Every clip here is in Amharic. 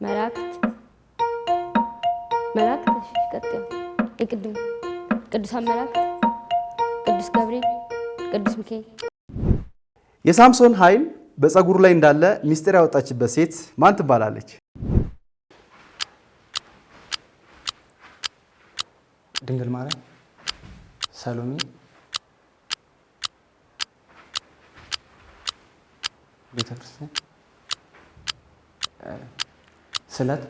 መላእክት ቀጥታ የቅድም ቅዱሳን መላእክት ቅዱስ ገብርኤል ቅዱስ ሚካኤል የሳምሶን ኃይል በፀጉሩ ላይ እንዳለ ሚስጥር ያወጣችበት ሴት ማን ትባላለች? ድንግል ማርያም፣ ሰሎሜ፣ ቤተክርስቲያን፣ ስለት።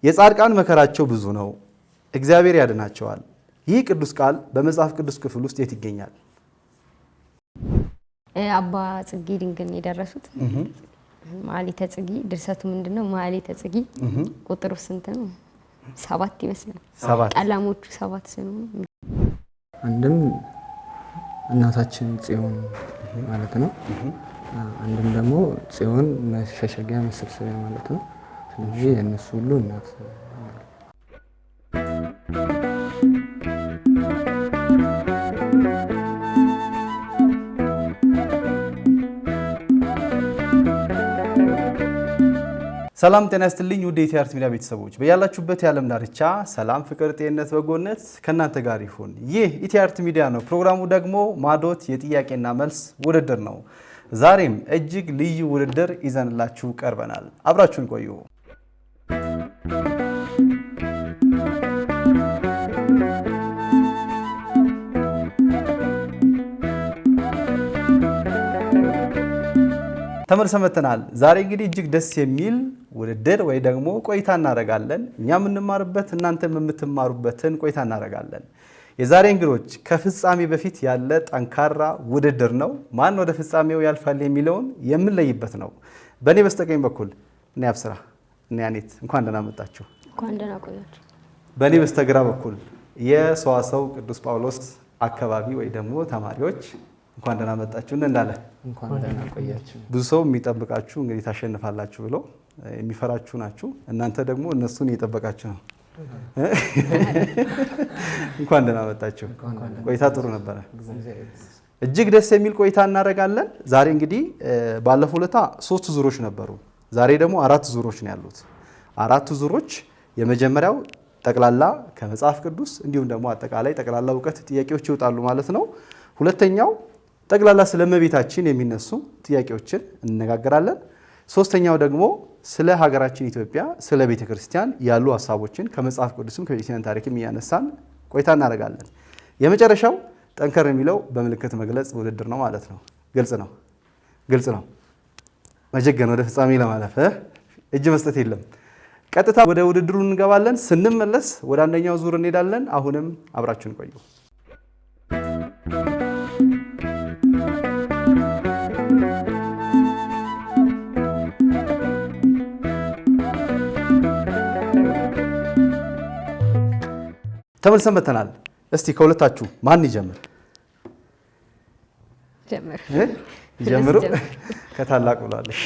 የጻድቃን መከራቸው ብዙ ነው፣ እግዚአብሔር ያድናቸዋል። ይህ ቅዱስ ቃል በመጽሐፍ ቅዱስ ክፍል ውስጥ የት ይገኛል? አባ ጽጌ ድንግል የደረሱት ማኅሌተ ጽጌ። ድርሰቱ ምንድነው? ማኅሌተ ጽጌ። ቁጥሩ ስንት ነው? 7 ይመስላል። ቀለሞቹ 7 ስለሆኑ አንድም እናታችን ጽዮን ማለት ነው። አንድም ደግሞ ጽዮን መሸሸጊያ መሰብሰቢያ ማለት ነው። ስለዚህ የእነሱ ሁሉ እናት። ሰላም ጤና ይስጥልኝ ውድ የቲአርቲ ሚዲያ ቤተሰቦች በያላችሁበት የዓለም ዳርቻ ሰላም፣ ፍቅር፣ ጤንነት፣ በጎነት ከእናንተ ጋር ይሁን። ይህ የቲአርቲ ሚዲያ ነው። ፕሮግራሙ ደግሞ ማዶት የጥያቄና መልስ ውድድር ነው። ዛሬም እጅግ ልዩ ውድድር ይዘንላችሁ ቀርበናል። አብራችሁን ቆዩ። ተመልሰን መጥተናል። ዛሬ እንግዲህ እጅግ ደስ የሚል ውድድር ወይ ደግሞ ቆይታ እናደርጋለን። እኛ የምንማርበት እናንተም የምትማሩበትን ቆይታ እናደርጋለን። የዛሬ እንግዶች ከፍጻሜ በፊት ያለ ጠንካራ ውድድር ነው። ማን ወደ ፍጻሜው ያልፋል የሚለውን የምንለይበት ነው። በእኔ በስተቀኝ በኩል እኔ አብስራ እኔ ያኔት እንኳን ደህና መጣችሁ። እንኳን ደህና ቆያችሁ። በእኔ በስተግራ በኩል የሰዋሰው ቅዱስ ጳውሎስ አካባቢ ወይ ደግሞ ተማሪዎች እንኳን ደህና መጣችሁ እንዳለ እንኳን ደህና ቆያችሁ። ብዙ ሰው የሚጠብቃችሁ እንግዲህ ታሸንፋላችሁ ብሎ የሚፈራችሁ ናችሁ። እናንተ ደግሞ እነሱን እየጠበቃችሁ ነው። እንኳን ደህና መጣችሁ። ቆይታ ጥሩ ነበረ። እጅግ ደስ የሚል ቆይታ እናደርጋለን። ዛሬ እንግዲህ ባለፈው ዕለት 3 ዙሮች ነበሩ። ዛሬ ደግሞ 4 ዙሮች ነው ያሉት። 4 ዙሮች የመጀመሪያው ጠቅላላ ከመጽሐፍ ቅዱስ እንዲሁም ደግሞ አጠቃላይ ጠቅላላ እውቀት ጥያቄዎች ይወጣሉ ማለት ነው። ሁለተኛው ጠቅላላ ስለ እመቤታችን የሚነሱ ጥያቄዎችን እንነጋገራለን። ሶስተኛው ደግሞ ስለ ሀገራችን ኢትዮጵያ ስለ ቤተ ክርስቲያን ያሉ ሀሳቦችን ከመጽሐፍ ቅዱስም ከቤተክርስቲያን ታሪክም እያነሳን ቆይታ እናደርጋለን። የመጨረሻው ጠንከር የሚለው በምልክት መግለጽ ውድድር ነው ማለት ነው። ግልጽ ነው። መጀገን ወደ ፍጻሜ ለማለፍ እጅ መስጠት የለም። ቀጥታ ወደ ውድድሩ እንገባለን። ስንመለስ ወደ አንደኛው ዙር እንሄዳለን። አሁንም አብራችሁን ቆዩ። ተመልሰን መጥተናል። እስቲ ከሁለታችሁ ማን ይጀምር? ጀምሩ። ከታላቅ ብሏለሽ።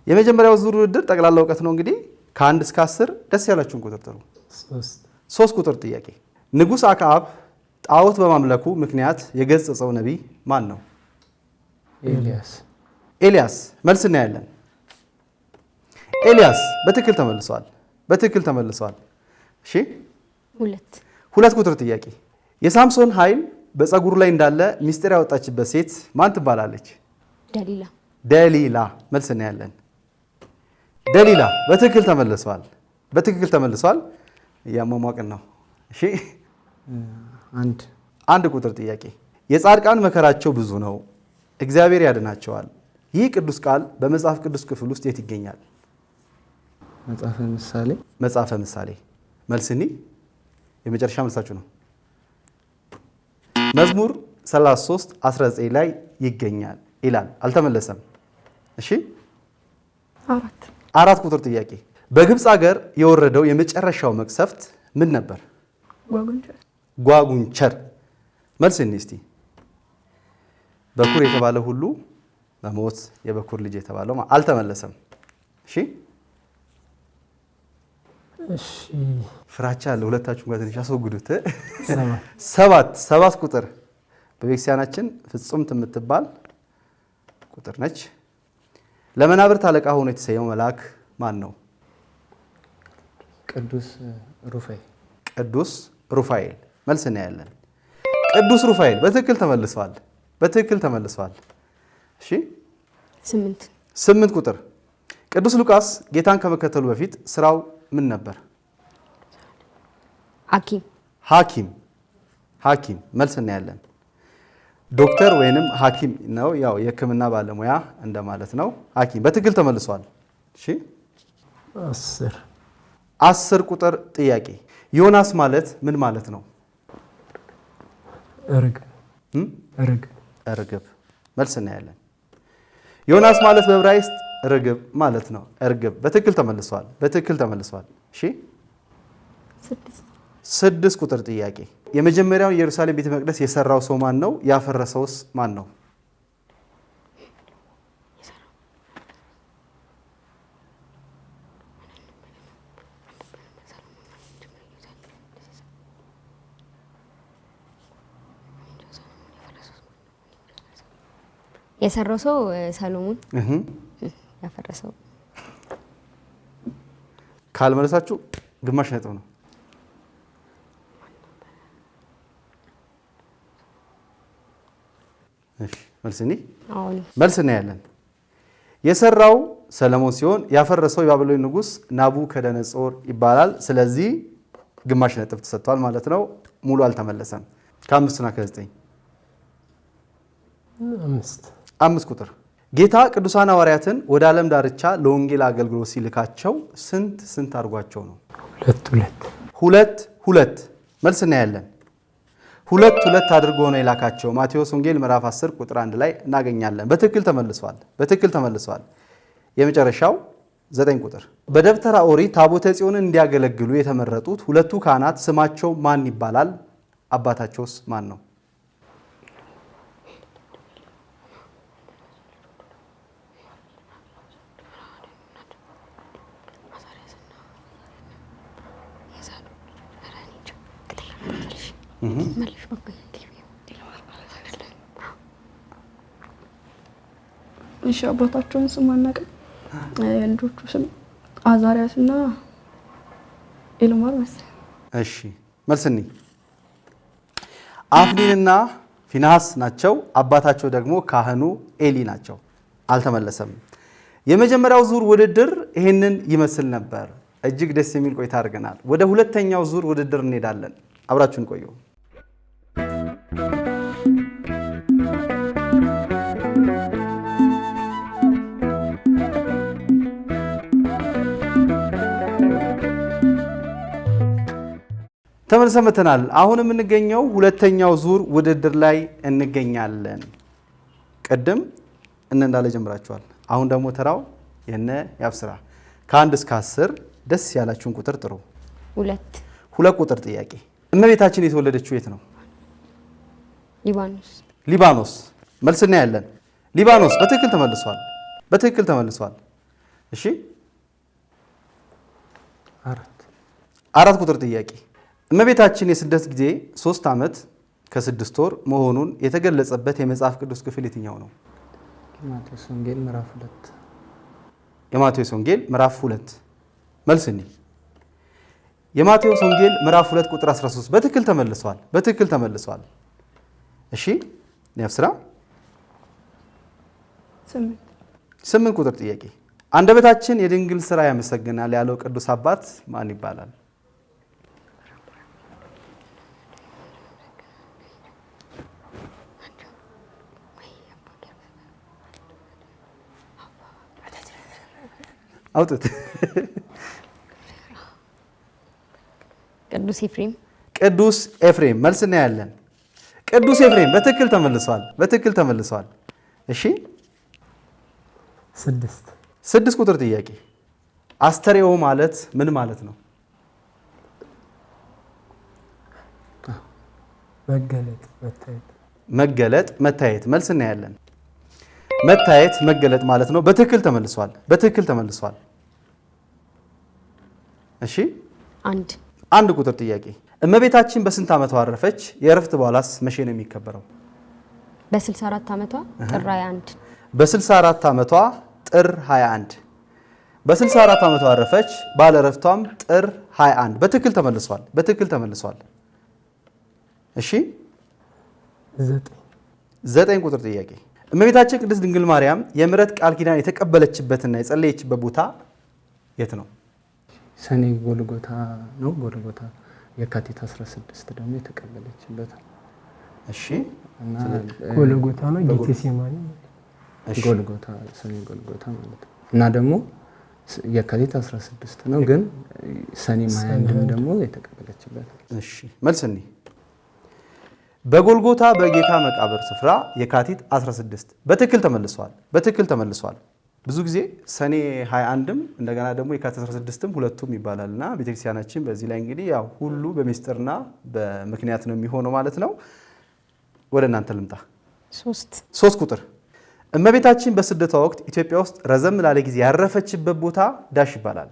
የመጀመሪያው ዙር ውድድር ጠቅላላ እውቀት ነው። እንግዲህ ከ1 እስከ 10 ደስ ያላችሁን ቁጥር ጥሩ። 3 ቁጥር ጥያቄ። ንጉሥ አክዓብ ጣዖት በማምለኩ ምክንያት የገሰጸው ነቢይ ማን ነው? ኤልያስ። መልስ እናያለን። ኤልያስ በትክክል ተመልሷል። እሺ 2 ቁጥር ጥያቄ። የሳምሶን ኃይል በፀጉሩ ላይ እንዳለ ሚስጥር ያወጣችበት ሴት ማን ትባላለች? ደሊላ። መልስ እናያለን። ደሊላ በትክክል ተመልሷል። ያሟሟቅን ነው። እሺ 1 ቁጥር ጥያቄ። የጻድቃን መከራቸው ብዙ ነው፣ እግዚአብሔር ያድናቸዋል። ይህ ቅዱስ ቃል በመጽሐፍ ቅዱስ ክፍል ውስጥ የት ይገኛል? መጽሐፈ ምሳሌ። መልስኒ የመጨረሻ መልሳችሁ ነው። መዝሙር 33:19 ላይ ይገኛል ይላል። አልተመለሰም። እሺ 4 ቁጥር ጥያቄ። በግብፅ ሀገር የወረደው የመጨረሻው መቅሰፍት ምን ነበር? ጓጉንቸር። መልስኒ እስቲ በኩር የተባለ ሁሉ መሞት፣ የበኩር ልጅ የተባለው አልተመለሰም። እሺ ፍራቻ ለሁለታችሁ ጋር ትንሽ አስወግዱት። 7 ቁጥር በቤተክርስቲያናችን ፍጹም የምትባል ቁጥር ነች። ለመናብርት አለቃ ሆኖ የተሰየመው መልአክ ማን ነው? ቅዱስ ሩፋኤል። ቅዱስ ሩፋኤል መልስ እናያለን። ቅዱስ ሩፋኤል በትክክል ተመልሷል። በትክክል ተመልሷል። እሺ 8 ቁጥር ቅዱስ ሉቃስ ጌታን ከመከተሉ በፊት ስራው ምን ነበር? ሐኪም መልስ እናያለን። ዶክተር ወይንም ሐኪም ነው። ያው የሕክምና ባለሙያ እንደማለት ነው። ሐኪም በትክክል ተመልሷል። እሺ 10 ቁጥር ጥያቄ ዮናስ ማለት ምን ማለት ነው? እርግብ መልስ እናያለን። ዮናስ ማለት በዕብራይስጥ ርግብ ማለት ነው። እርግብ በትክክል ተመልሷል። በትክክል ተመልሷል። እሺ 6 ቁጥር ጥያቄ የመጀመሪያውን የኢየሩሳሌም ቤተ መቅደስ የሰራው ሰው ማን ነው? ያፈረሰውስ ማን ነው? የሰራው ሰው ሰሎሞን፣ ያፈረሰው ካልመለሳችሁ ግማሽ ነጥብ ነው። እሺ መልስ እናያለን። የሰራው ሰለሞን ሲሆን ያፈረሰው የባቢሎን ንጉሥ ናቡከደነጾር ይባላል። ስለዚህ ግማሽ ነጥብ ተሰጥቷል ማለት ነው። ሙሉ አልተመለሰም። ከ5 እና ከ9 5 ቁጥር ጌታ ቅዱሳን ሐዋርያትን ወደ ዓለም ዳርቻ ለወንጌል አገልግሎት ሲልካቸው ስንት አድርጓቸው ነው? 2 መልስ እናያለን። 2 አድርጎ ነው የላካቸው። ማቴዎስ ወንጌል ምዕራፍ 10 ቁጥር 1 ላይ እናገኛለን። በትክክል ተመልሷል። የመጨረሻው 9 ቁጥር በደብተራ ኦሪት ታቦተ ጽዮንን እንዲያገለግሉ የተመረጡት 2ቱ ካህናት ስማቸው ማን ይባላል? አባታቸውስ ማን ነው? እሺ አባታቸውን ስም አናውቅም። የልጆቹ ስም አዛሪያስ እና ኤልማር መሰለኝ። እሺ መልስኒ አፍኒንና ፊናስ ናቸው። አባታቸው ደግሞ ካህኑ ኤሊ ናቸው። አልተመለሰም። የመጀመሪያው ዙር ውድድር ይሄንን ይመስል ነበር። እጅግ ደስ የሚል ቆይታ አድርገናል። ወደ ሁለተኛው ዙር ውድድር እንሄዳለን። አብራችሁን ቆዩ። ተመልሰን መጥተናል። አሁን የምንገኘው ሁለተኛው ዙር ውድድር ላይ እንገኛለን። ቅድም እንዳለ ጀምራችኋል። አሁን ደግሞ ተራው የነ ያብስራ ከ1 እስከ 10 ደስ ያላችሁን ቁጥር ጥሩ። 2 ቁጥር ጥያቄ እመቤታችን የተወለደችው የት ነው? ሊባኖስ መልስ እናያለን። ሊባኖስ በትክክል ተመልሷል። እሺ 4 ቁጥር ጥያቄ እመቤታችን የስደት ጊዜ 3 ዓመት ከ6 ወር መሆኑን የተገለጸበት የመጽሐፍ ቅዱስ ክፍል የትኛው ነው? የማቴዎስ ወንጌል ምዕራፍ 2 የማቴዎስ ወንጌል ምዕራፍ 2 መልስኒ የማቴዎስ ወንጌል ምዕራፍ 2 ቁጥር 13 በትክክል ተመልሷል። እሺ ነፍስራ 8 ቁጥር ጥያቄ አንደበታችን የድንግል ሥራ ያመሰግናል ያለው ቅዱስ አባት ማን ይባላል? አውጡት። ቅዱስ ኤፍሬም መልስ እናያለን። ቅዱስ ኤፍሬም በትክክል ተመልሷል። እሺ 6 ቁጥር ጥያቄ አስተርእዮ ማለት ምን ማለት ነው? መገለጥ መታየት መልስ እናያለን። መታየት መገለጥ ማለት ነው። በትክክል ተመልሷል። እሺ 1 ቁጥር ጥያቄ እመቤታችን በስንት ዓመቷ አረፈች? የእረፍት በኋላስ መቼ ነው የሚከበረው? በ64 ዓመቷ ጥር 21 በ64 ዓመቷ ጥር 21 በ64 ዓመቷ አረፈች። ባለረፍቷም ጥር 21 በትክክል ተመልሷል። በትክክል ተመልሷል። እሺ 9 ቁጥር ጥያቄ እመቤታችን ቅድስት ድንግል ማርያም የምሕረት ቃል ኪዳን የተቀበለችበትና የጸለየችበት ቦታ የት ነው? ሰኔ ጎልጎታ ነው። ጎልጎታ የካቲት 16 ደግሞ የተቀበለችበት። እሺ እና ጎልጎታ ነው ጌቴሴማኒ። ጎልጎታ ሰኔ ጎልጎታ ማለት ነው። እና ደግሞ የካቲት 16 ነው፣ ግን ሰኔ 21 ደግሞ የተቀበለችበት። እሺ መልስኒ በጎልጎታ በጌታ መቃብር ስፍራ የካቲት 16 በትክክል ተመልሷል። በትክክል ተመልሷል። ብዙ ጊዜ ሰኔ 21ም እንደገና ደግሞ የካቲት 16ም ሁለቱም ይባላልና ቤተክርስቲያናችን በዚህ ላይ እንግዲህ ያው ሁሉ በሚስጥርና በምክንያት ነው የሚሆነው ማለት ነው። ወደ እናንተ ልምጣ። 3 ቁጥር እመቤታችን በስደቷ ወቅት ኢትዮጵያ ውስጥ ረዘም ላለ ጊዜ ያረፈችበት ቦታ ዳሽ ይባላል።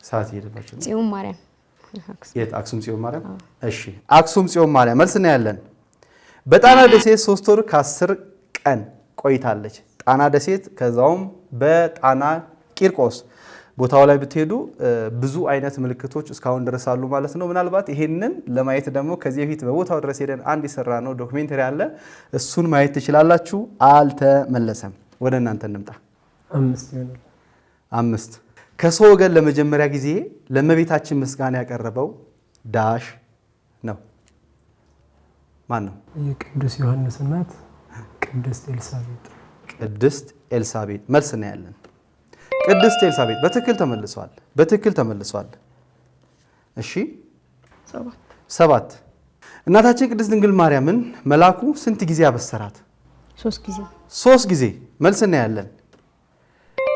ሰዓት እየሄደባችሁ ነው። ጽዮን ማርያም የት? አክሱም ጽዮን ማርያም። እሺ አክሱም ጽዮን ማርያም መልስ ነው ያለን። በጣና ደሴት 3 ወር ከ10 ቀን ቆይታለች። ጣና ደሴት ከዛውም በጣና ቂርቆስ ቦታው ላይ ብትሄዱ ብዙ አይነት ምልክቶች እስካሁን ድረስ አሉ ማለት ነው። ምናልባት ይሄንን ለማየት ደግሞ ከዚህ በፊት በቦታው ድረስ ሄደን አንድ የሰራ ነው ዶክሜንተሪ አለ፣ እሱን ማየት ትችላላችሁ። አልተመለሰም። ወደ እናንተ እንምጣ። 5 ከሰው ወገን ለመጀመሪያ ጊዜ ለእመቤታችን ምስጋና ያቀረበው ዳሽ ነው። ማን ነው? የቅዱስ ዮሐንስ እናት ቅድስት ኤልሳቤጥ። ቅድስት ኤልሳቤጥ መልስ ነው ያለን። ቅድስት ኤልሳቤጥ በትክክል ተመልሷል። በትክክል ተመልሷል። እሺ 7 እናታችን ቅድስት ድንግል ማርያምን መልአኩ ስንት ጊዜ አበሰራት? 3 ጊዜ። 3 ጊዜ መልስ ነው ያለን።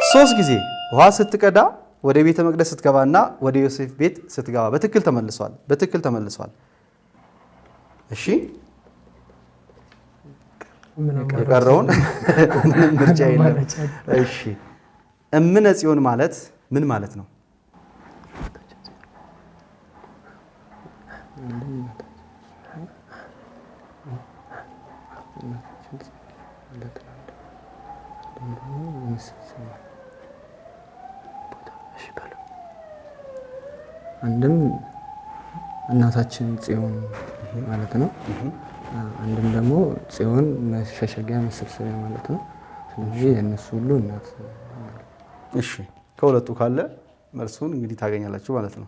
3 ጊዜ ውሃ ስትቀዳ ወደ ቤተ መቅደስ ስትገባና ወደ ዮሴፍ ቤት ስትገባ በትክክል ተመልሷል። በትክክል ተመልሷል። እሺ የቀረውን ምርጫ የለም። እሺ እምነ ጽዮን ማለት ምን ማለት ነው? አንድም እናታችን ጽዮን ማለት ነው። አንድም ደግሞ ጽዮን መሸሸጊያ መሰብሰቢያ ማለት ነው። ስለዚህ የእነሱ ሁሉ እናት። እሺ ከሁለቱ ካለ መልሱን እንግዲህ ታገኛላችሁ ማለት ነው።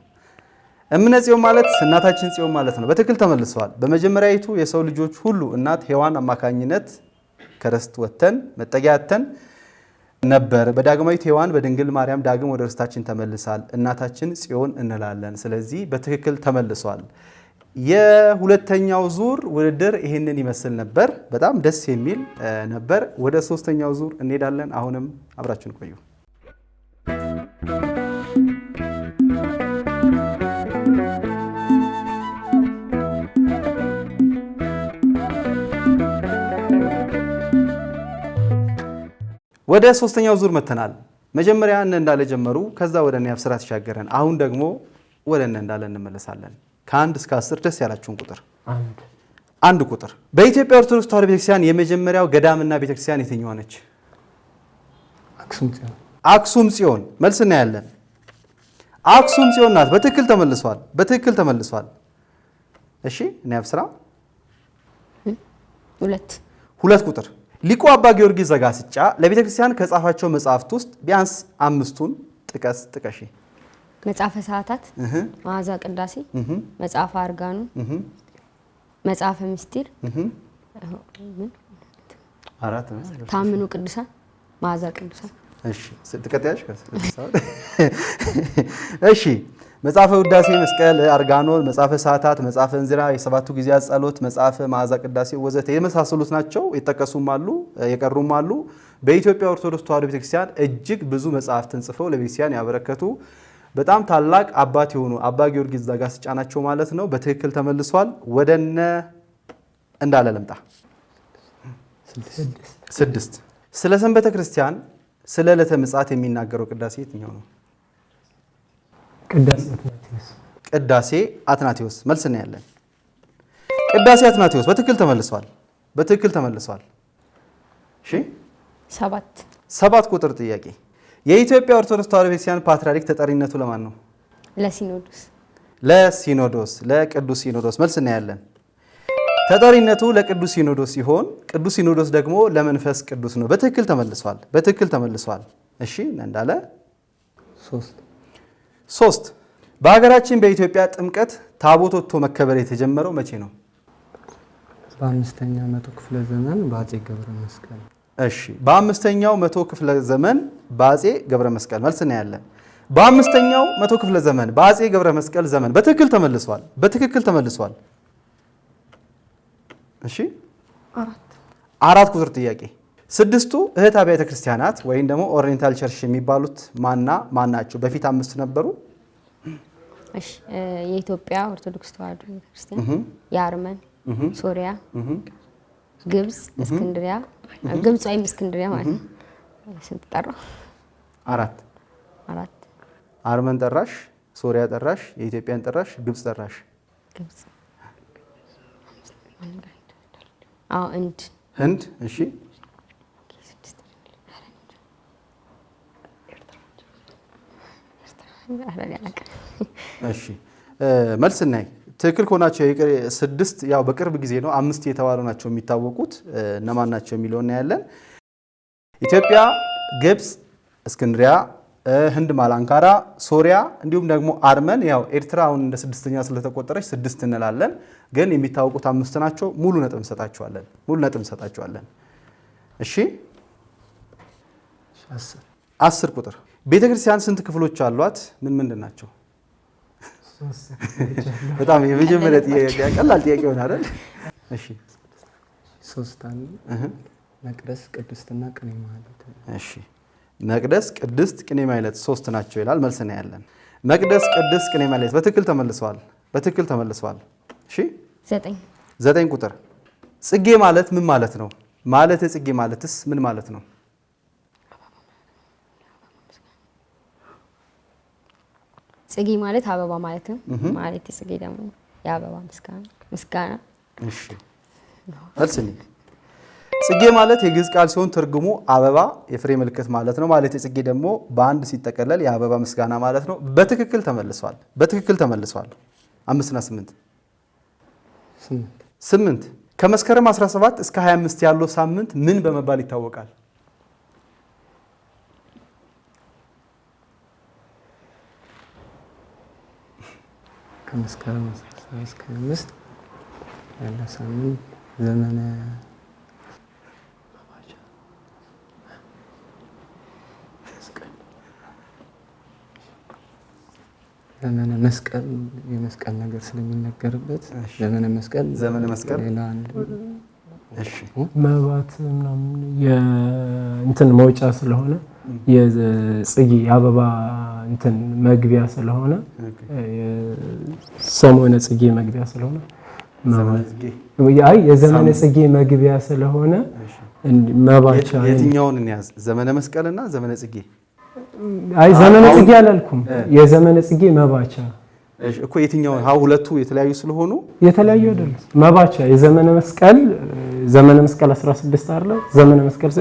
እምነ ጽዮን ማለት እናታችን ጽዮን ማለት ነው። በትክክል ተመልሰዋል። በመጀመሪያዊቱ የሰው ልጆች ሁሉ እናት ሔዋን አማካኝነት ከርስት ወጥተን መጠጊያ ያተን ነበር። በዳግማዊት ሔዋን በድንግል ማርያም ዳግም ወደ ርስታችን ተመልሳል። እናታችን ጽዮን እንላለን። ስለዚህ በትክክል ተመልሰዋል። የሁለተኛው ዙር ውድድር ይህንን ይመስል ነበር። በጣም ደስ የሚል ነበር። ወደ ሶስተኛው ዙር እንሄዳለን። አሁንም አብራችን ቆዩ። ወደ ሶስተኛው ዙር መተናል። መጀመሪያ እነ እንዳለ ጀመሩ፣ ከዛ ወደ እነ አብስራ ተሻገረን። አሁን ደግሞ ወደ እነ እንዳለ እንመለሳለን። ከ1 እስከ 10 ደስ ያላችሁን ቁጥር 1 ቁጥር። በኢትዮጵያ ኦርቶዶክስ ተዋሕዶ ቤተክርስቲያን የመጀመሪያው ገዳምና ቤተክርስቲያን የትኛዋ ነች? አክሱም ጽዮን መልስ እናያለን። አክሱም ጽዮን ናት። በትክክል ተመልሷል። በትክክል ተመልሷል። እሺ እነ አብስራ 2 ቁጥር። ሊቁ አባ ጊዮርጊስ ዘጋስጫ ለቤተ ክርስቲያን ከጻፋቸው መጽሐፍት ውስጥ ቢያንስ 5ቱን ጥቀሺ። መጽሐፈ ሰዓታት፣ መዓዛ ቅዳሴ፣ መጽሐፈ አርጋኑ፣ መጽሐፈ ምስጢር፣ ታምኑ ቅዱሳን፣ መዓዛ ቅዱሳን። እሺ ስትቀጥያሽ እሺ መጽሐፈ ውዳሴ፣ መስቀል፣ አርጋኖን፣ መጽሐፈ ሰዓታት፣ መጽሐፈ እንዝራ፣ የሰባቱ ጊዜያት ጸሎት፣ መጽሐፈ መዓዛ ቅዳሴ ወዘተ የመሳሰሉት ናቸው። የጠቀሱም አሉ የቀሩም አሉ። በኢትዮጵያ ኦርቶዶክስ ተዋሕዶ ቤተክርስቲያን እጅግ ብዙ መጽሐፍትን ጽፈው ለቤተክርስቲያን ያበረከቱ በጣም ታላቅ አባት የሆኑ አባ ጊዮርጊስ ዘጋስጫ ናቸው ማለት ነው። በትክክል ተመልሷል። ወደነ እንዳለ ልምጣ። 6 ስለ ሰንበተ ክርስቲያን ስለ ዕለተ ምጽአት የሚናገረው ቅዳሴ የትኛው ነው? ቅዳሴ አትናቴዎስ። ቅዳሴ አትናቴዎስ መልስ ነው ያለን። ቅዳሴ አትናቴዎስ በትክክል ተመልሷል። በትክክል ተመልሷል። እሺ 7 ቁጥር ጥያቄ የኢትዮጵያ ኦርቶዶክስ ተዋሕዶ ቤተክርስቲያን ፓትርያርክ ተጠሪነቱ ለማን ነው? ለሲኖዶስ። ለሲኖዶስ፣ ለቅዱስ ሲኖዶስ መልስ ነው ያለን። ተጠሪነቱ ለቅዱስ ሲኖዶስ ሲሆን ቅዱስ ሲኖዶስ ደግሞ ለመንፈስ ቅዱስ ነው። በትክክል ተመልሷል። በትክክል ተመልሷል። እሺ እንዳለ 3 በሀገራችን በኢትዮጵያ ጥምቀት ታቦት ወጥቶ መከበር የተጀመረው መቼ ነው? በ5ኛው መቶ ክፍለ ዘመን በአፄ ገብረ መስቀል። እሺ በ5ኛው መቶ ክፍለ ዘመን በአፄ ገብረ መስቀል መልስ ነው ያለን። በ5ኛው መቶ ክፍለ ዘመን በአፄ ገብረ መስቀል ዘመን በትክክል ተመልሷል። በትክክል ተመልሷል። እሺ 4 ቁጥር ጥያቄ 6ቱ እህት አብያተ ክርስቲያናት ወይም ደግሞ ኦሪየንታል ቸርች የሚባሉት ማን ናቸው? በፊት 5 ነበሩ። እሺ የኢትዮጵያ ኦርቶዶክስ ተዋሕዶ ቤተክርስቲያን፣ የአርመን፣ ሶሪያ፣ ግብጽ፣ እስክንድሪያ። ግብጽ ወይም እስክንድሪያ ማለት ነው። ስንት ጠራ? 4 አርመን ጠራሽ፣ ሶሪያ ጠራሽ፣ የኢትዮጵያን ጠራሽ፣ ግብጽ ጠራሽ። ግብጽ ህንድ። እሺ እሺ መልስ እናይ። ትክክል ከሆናቸው 6 ያው በቅርብ ጊዜ ነው 5 የተባሉ ናቸው የሚታወቁት እነማን ናቸው የሚለው እናያለን። ኢትዮጵያ፣ ግብጽ፣ እስክንድሪያ፣ ህንድ ማላንካራ፣ ሶሪያ እንዲሁም ደግሞ አርመን። ያው ኤርትራ አሁን እንደ 6ኛ ስለተቆጠረች 6 እንላለን፣ ግን የሚታወቁት 5 ናቸው። ሙሉ ነጥብ እንሰጣቸዋለን። እሺ 10 ቁጥር ቤተክርስቲያን ስንት ክፍሎች አሏት? ምንድን ናቸው? በጣም የመጀመሪያ ጥያቄ ቀላል ጥያቄ ሆነ አይደል? እሺ 3 አሉ። መቅደስ፣ ቅድስትና ቅኔ ማህሌት። እሺ መቅደስ፣ ቅድስት፣ ቅኔ ማህሌት 3 ናቸው ይላል። መልስ ነው ያለን። መቅደስ፣ ቅድስት፣ ቅኔ ማህሌት በትክክል ተመልሰዋል። እሺ 9 ቁጥር ጽጌ ማለት ምን ማለት ነው? ማለት ጽጌ ማለትስ ምን ማለት ነው? ጽጌ ማለት አበባ ማለት ነው። ማለት ጽጌ ደግሞ የአበባ ምስጋና። እሺ መልስ ነው። ጽጌ ማለት የግዕዝ ቃል ሲሆን ትርጉሙ አበባ የፍሬ ምልክት ማለት ነው። ማለት ጽጌ ደግሞ በአንድ ሲጠቀለል የአበባ ምስጋና ማለት ነው። በትክክል ተመልሷል። 5 እና 8 ከመስከረም 17 እስከ 25 ያለው ሳምንት ምን በመባል ይታወቃል? ከመስከረም 17 እስከ 25 ያለ ሳምንት ዘመነ መስቀል የመስቀል ነገር ስለሚነገርበት ዘመነ መስቀል ሌላ አንድ መባት ምናምን የእንትን መውጫ ስለሆነ የጽጌ የአበባ እንትን መግቢያ ስለሆነ ሰሞነ ጽጌ መግቢያ ስለሆነ የዘመነ ጽጌ መግቢያ ስለሆነ መባቻ። የትኛውን እንያዝ? ዘመነ መስቀልና ዘመነ ጽጌ? ዘመነ ጽጌ አላልኩም። የዘመነ ጽጌ መባቻ እኮ የትኛውን? ሁለቱ የተለያዩ ስለሆኑ የተለያዩ አይደለም። መባቻ የዘመነ መስቀል 16 አይደለ? ዘመነ መስቀል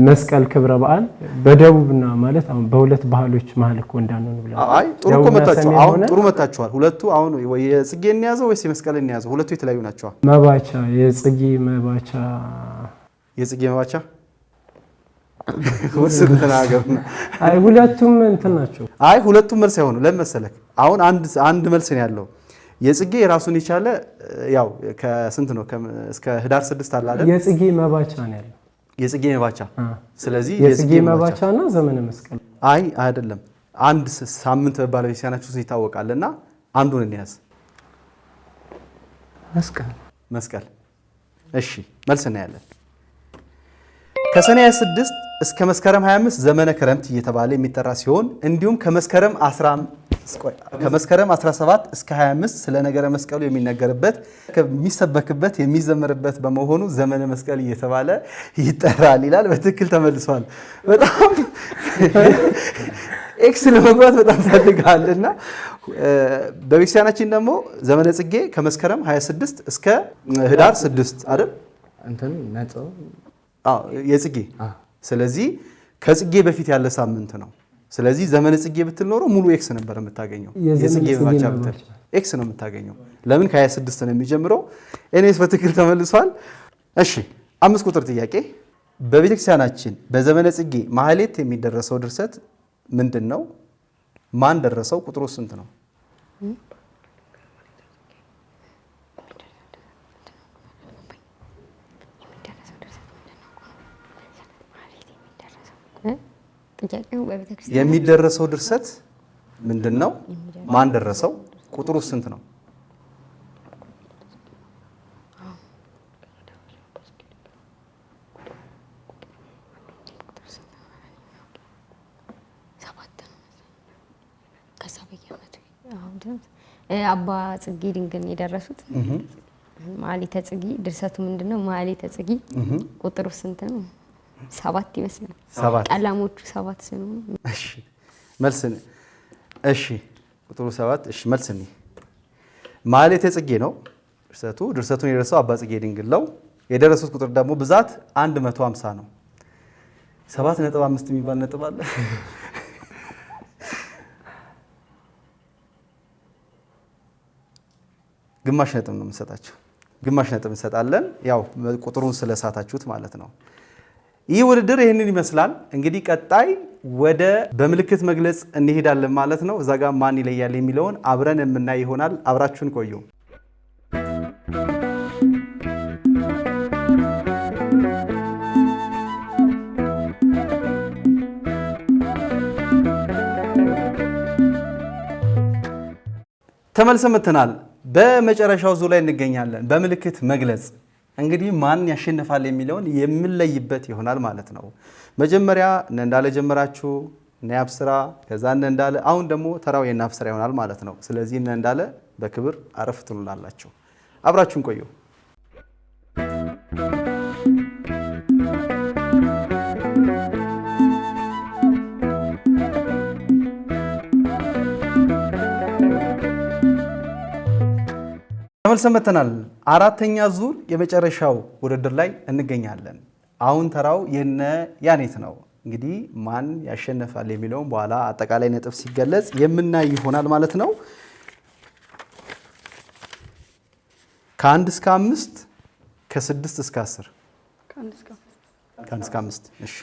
መስቀል ክብረ በዓል በደቡብና ማለት አሁን በሁለት ባህሎች መሀል እኮ እንዳንሆን ብለን ጥሩ እኮ መታችኋል። አሁን ጥሩ መታችኋል። ሁለቱ አሁን ወይ የጽጌ እንያዘው ወይስ የመስቀል እንያዘው? ሁለቱ የተለያዩ ናቸው። መባቻ የጽጌ መባቻ ሁለቱም እንትን ናቸው። ሁለቱም መልስ አይሆኑ። ለምን መሰለህ? አሁን አንድ መልስ ነው ያለው። የጽጌ ራሱን የቻለ ያው ከስንት ነው? እስከ ህዳር 6 አለ አይደል? የጽጌ መባቻ ነው ያለው። የጽጌ መባቻ። ስለዚህ የጽጌ መባቻና ዘመነ መስቀል አይደለም። አንድ ሳምንት በባለ ቤተክርስቲያናችሁ ይታወቃልና አንዱን እንያዝ። መስቀል። እሺ መልስ እናያለን። ከሰኔ 26 እስከ መስከረም 25 ዘመነ ክረምት እየተባለ የሚጠራ ሲሆን እንዲሁም ከመስከረም ከመስከረም 17 እስከ 25 ስለ ነገረ መስቀሉ የሚነገርበት የሚሰበክበት የሚዘመርበት በመሆኑ ዘመነ መስቀል እየተባለ ይጠራል ይላል። በትክክል ተመልሷል። በጣም ኤክስ ለመግባት በጣም ፈልጋልና በቤተክርስቲያናችን ደግሞ ዘመነ ጽጌ ከመስከረም 26 እስከ ህዳር 6 አይደል? እንትን ነጥብ የጽጌ ስለዚህ ከጽጌ በፊት ያለ ሳምንት ነው። ስለዚህ ዘመነ ጽጌ ብትል ኖሮ ሙሉ ኤክስ ነበር የምታገኘው። የጽጌ መባቻ ብትል ኤክስ ነው የምታገኘው። ለምን ከ26 ነው የሚጀምረው። ኤኔስ በትክክል ተመልሷል። እሺ 5 ቁጥር ጥያቄ በቤተክርስቲያናችን በዘመነ ጽጌ ማህሌት የሚደረሰው ድርሰት ምንድን ነው? ማን ደረሰው? ቁጥሩ ስንት ነው? የሚደረሰው ድርሰት ምንድን ነው? ማን ደረሰው? ቁጥሩ ስንት ነው? አባ ጽጌ ድንግል የደረሱት ማህሌተ ጽጌ ድርሰቱ ምንድነው? ማህሌተ ጽጌ ቁጥሩ ስንት ነው? 7 ይመስላል። ቀለሞቹ 7 ስለሆኑ እሺ መልስ እሺ ቁጥሩ 7 እሺ መልስ ነው። ማህሌተ ጽጌ ነው ድርሰቱ። ድርሰቱን የደረሰው አባ ጽጌ ድንግል ነው። የደረሱት ቁጥር ደግሞ ብዛት 150 ነው። 7.5 የሚባል ነጥብ አለ። ግማሽ ነጥብ ነው የምንሰጣቸው። ግማሽ ነጥብ እንሰጣለን። ያው ቁጥሩን ስለሳታችሁት ማለት ነው። ይህ ውድድር ይህንን ይመስላል። እንግዲህ ቀጣይ ወደ በምልክት መግለጽ እንሄዳለን ማለት ነው። እዛ ጋር ማን ይለያል የሚለውን አብረን የምናይ ይሆናል። አብራችሁን ቆዩ። ተመልሰን መጥተናል። በመጨረሻው ዙር ላይ እንገኛለን። በምልክት መግለጽ እንግዲህ ማን ያሸንፋል የሚለውን የምንለይበት ይሆናል ማለት ነው። መጀመሪያ እነ እንዳለ ጀመራችሁ፣ እነ አብስራ፣ ከዛ እነ እንዳለ፣ አሁን ደግሞ ተራው የእነ አብስራ ይሆናል ማለት ነው። ስለዚህ እነ እንዳለ በክብር አረፍ ትሉላላችሁ። አብራችሁን ቆዩ። ተመልሰን መጥተናል። አራተኛ ዙር የመጨረሻው ውድድር ላይ እንገኛለን። አሁን ተራው የነ ያኔት ነው። እንግዲህ ማን ያሸንፋል የሚለውን በኋላ አጠቃላይ ነጥብ ሲገለጽ የምናይ ይሆናል ማለት ነው። ከ1 እስከ 5 ከ6 እስከ 10 ከ1 እስከ 5 እሺ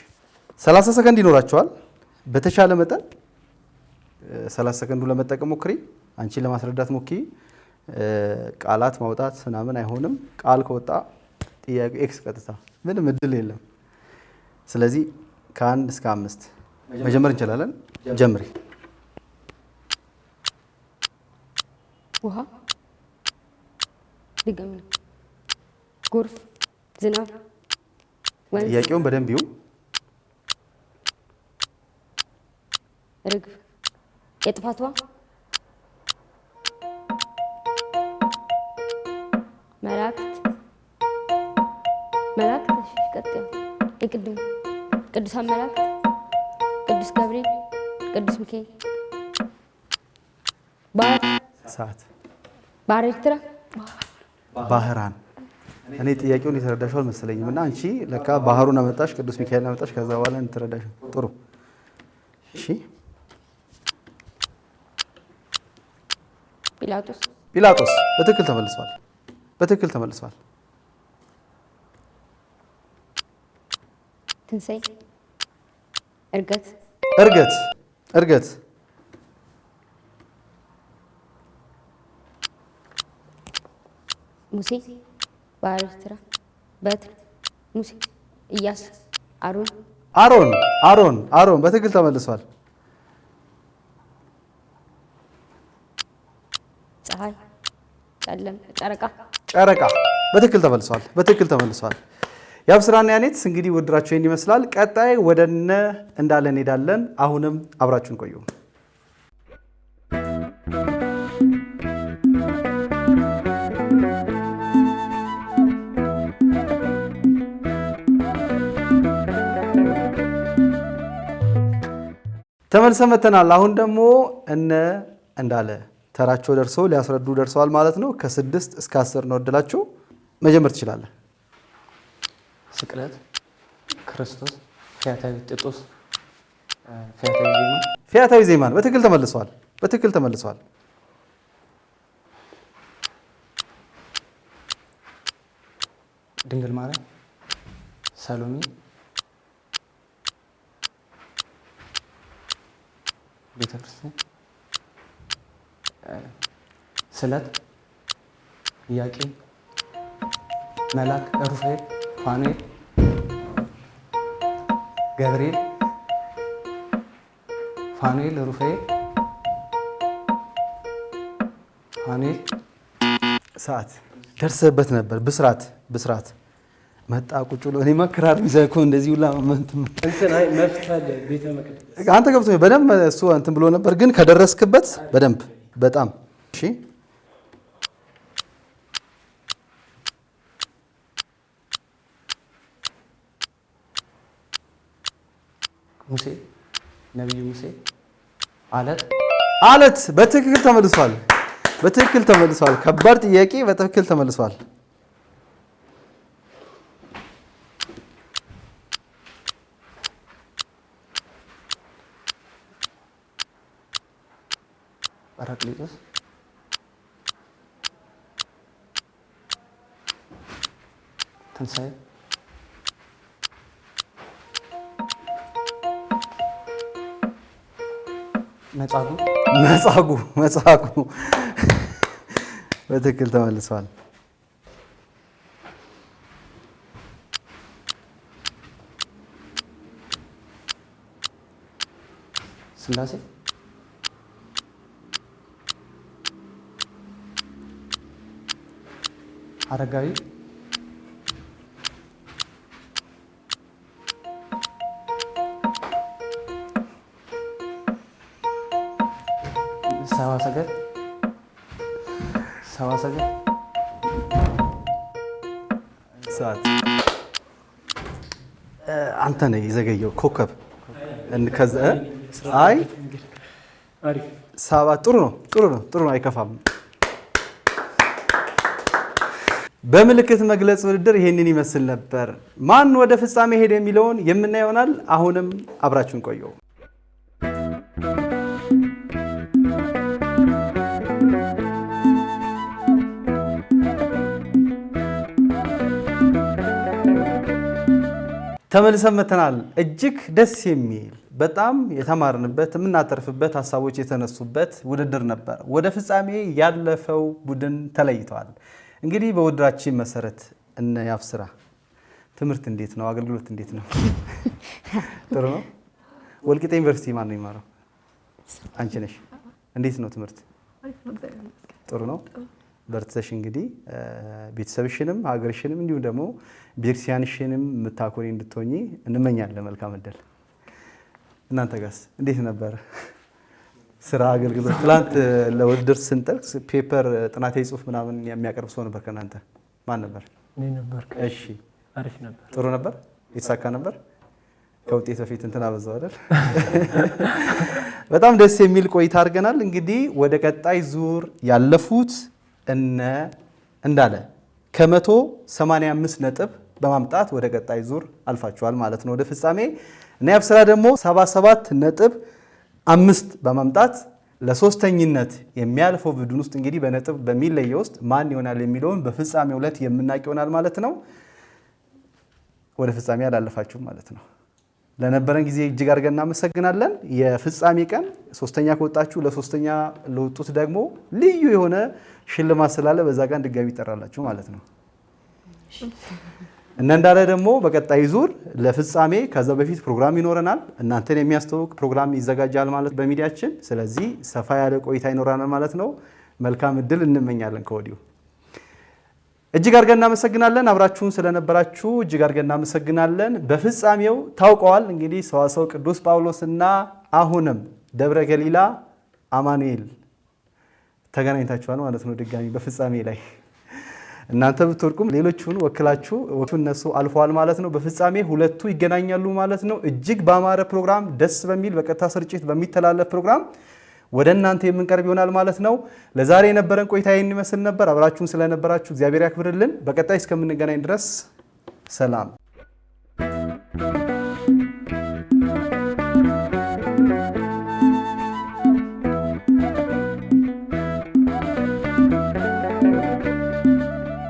30 ሰከንድ ይኖራቸዋል። በተቻለ መጠን 30 ሰከንዱ ለመጠቀም ሞክሪ። አንቺን ለማስረዳት ሞክሪ። ቃላት ማውጣት ምናምን አይሆንም። ቃል ከወጣ ጥያቄ ኤክስ ቀጥታ ምንም እድል የለም። ስለዚህ ከ1 እስከ 5 መጀመር እንችላለን። ጀምሪ። ውሃ፣ ድገም፣ ጎርፍ፣ ዝናብ፣ ወንዝ። ጥያቄውን በደንብ ይው። ርግብ፣ የጥፋቷ መላእክት ቀጥታ የቅድም ቅዱሳን መላእክት፣ ቅዱስ ገብርኤል፣ ቅዱስ ሚካኤል፣ ሰዓት፣ ባህረ ኤርትራ፣ ባህራን። እኔ ጥያቄውን የተረዳሽው አልመሰለኝም እና አንቺ ለካ ባህሩን አመጣሽ፣ ቅዱስ ሚካኤልን አመጣሽ። ከዛ በኋላ እንተረዳሽ። ጥሩ እሺ። ጲላጦስ በትክክል ተመልሷል። በትክክል ተመልሷል። ትንሣኤ፣ እርገት፣ እርገት፣ ሙሴ፣ ባህረ ኤርትራ፣ በትር፣ ሙሴ፣ ኢያሱ፣ አሮን በትክክል ተመልሷል። ፀሐይ፣ ጨለም፣ ጨረቃ በትክክል ተመልሷል። የአብስራና ያኔት እንግዲህ ውድድራቸው ይህን ይመስላል። ቀጣይ ወደ እነ እንዳለ እንሄዳለን። አሁንም አብራችሁን ቆዩ። ተመልሰን መተናል። አሁን ደግሞ እንዳለ ተራቸው ደርሰው ሊያስረዱ ደርሰዋል ማለት ነው። ከ6 እስከ 10 ነው እድላችሁ። መጀመር ትችላለህ። ስቅለት፣ ክርስቶስ፣ ፊያታዊ ጢጦስ፣ ፊያታዊ ዜማን በትክክል ተመልሰዋል። በትክክል ተመልሰዋል። ድንግል ማርያም፣ ሰሎሜ፣ ቤተክርስቲያን፣ ስለት፣ ኢያቄም፣ መልአክ፣ ሩፋኤል፣ ፋኑኤል፣ ገብርኤል፣ ፋኑኤል፣ ሩፋኤል፣ ፋኑኤል። ሰዓት ደርሰህበት ነበር። ብስራት መጣ ቁጭ ብሎ እኔማ ክራር ይዘህ እኮ እንደዚህ ሁላ መፍታል ቤተ መቅደስ አንተ ገብቶ በደንብ እሱ እንትን ብሎ ነበር፣ ግን ከደረስክበት በደንብ በጣም እሺ። ሙሴ፣ ነቢዩ ሙሴ፣ አለት በትክክል ተመልሷል። በትክክል ተመልሷል። ከባድ ጥያቄ በትክክል ተመልሷል። ጰራቅሊጦስ፣ ትንሣኤ፣ መጻጉዕ በትክክል ተመልሷል። ስላሴ፣ አረጋዊ፣ ሰብአ ሰገል፣ ሰዓት አንተ ነህ የዘገየው ኮከብ። አይ ሰባት ጥሩ ነው፣ አይከፋም። በምልክት መግለጽ ውድድር ይሄንን ይመስል ነበር። ማን ወደ ፍጻሜ ሄደ የሚለውን የምናየው ይሆናል። አሁንም አብራችሁን ቆዩ። ተመልሰን መተናል። እጅግ ደስ የሚል በጣም የተማርንበት የምናተርፍበት ሀሳቦች የተነሱበት ውድድር ነበር። ወደ ፍጻሜ ያለፈው ቡድን ተለይተዋል። እንግዲህ በውድድራችን መሰረት እነ ያብስራ ትምህርት እንዴት ነው? አገልግሎት እንዴት ነው? ጥሩ ነው። ወልቂጤ ዩኒቨርሲቲ ማን ነው የሚማረው? አንቺ ነሽ። እንዴት ነው ትምህርት? ጥሩ ነው። በርትተሽ እንግዲህ ቤተሰብሽንም ሀገርሽንም እንዲሁም ደግሞ ቤተክርስቲያንሽንም የምታኮሪ እንድትሆኚ እንመኛለን። መልካም እድል። እናንተ ጋርስ እንዴት ነበር ስራ አገልግሎት? ትላንት ለውድድር ስንጠቅስ ፔፐር ጥናታዊ ጽሑፍ ምናምን የሚያቀርብ ሰው ነበር ከእናንተ ማን ነበር? እኔ ነበር። እሺ፣ አሪፍ ነበር። ጥሩ ነበር። የተሳካ ነበር። ከውጤት በፊት እንትን አበዛው አይደል? በጣም ደስ የሚል ቆይታ አድርገናል። እንግዲህ ወደ ቀጣይ ዙር ያለፉት እንዳለ ከ185 ነጥብ በማምጣት ወደ ቀጣይ ዙር አልፋችኋል ማለት ነው ወደ ፍጻሜ። እና ያብስራ ደግሞ 77 ነጥብ 5 በማምጣት ለሶስተኝነት የሚያልፈው ቡድን ውስጥ እንግዲህ በነጥብ በሚለየው ውስጥ ማን ይሆናል የሚለውን በፍጻሜው ዕለት የምናውቅ ይሆናል ማለት ነው። ወደ ፍጻሜ አላለፋችሁም ማለት ነው። ለነበረን ጊዜ እጅግ አድርገን እናመሰግናለን። የፍጻሜ ቀን ሶስተኛ ከወጣችሁ ለሶስተኛ ለወጡት ደግሞ ልዩ የሆነ ሽልማት ስላለ በዛ ጋር ድጋሚ ይጠራላችሁ ማለት ነው። እንዳለ ደግሞ በቀጣይ ዙር ለፍጻሜ ከዛ በፊት ፕሮግራም ይኖረናል። እናንተን የሚያስተዋውቅ ፕሮግራም ይዘጋጃል ማለት በሚዲያችን። ስለዚህ ሰፋ ያለ ቆይታ ይኖረናል ማለት ነው። መልካም እድል እንመኛለን ከወዲሁ። እጅግ አድርገን እናመሰግናለን። አብራችሁን ስለነበራችሁ እጅግ አድርገን እናመሰግናለን። በፍጻሜው ታውቀዋል እንግዲህ ሰዋስው ቅዱስ ጳውሎስና አሁንም ደብረ ገሊላ አማኑኤል ተገናኝታችኋል ማለት ነው ድጋሚ በፍጻሜ ላይ እናንተ ብትወርቁም ሌሎቹን ወክላችሁ እነሱ አልፈዋል ማለት ነው። በፍጻሜ ሁለቱ ይገናኛሉ ማለት ነው። እጅግ ባማረ ፕሮግራም ደስ በሚል በቀጥታ ስርጭት በሚተላለፍ ፕሮግራም ወደ እናንተ የምንቀርብ ይሆናል ማለት ነው። ለዛሬ የነበረን ቆይታ ይህን ይመስል ነበር። አብራችሁን ስለነበራችሁ እግዚአብሔር ያክብርልን። በቀጣይ እስከምንገናኝ ድረስ ሰላም።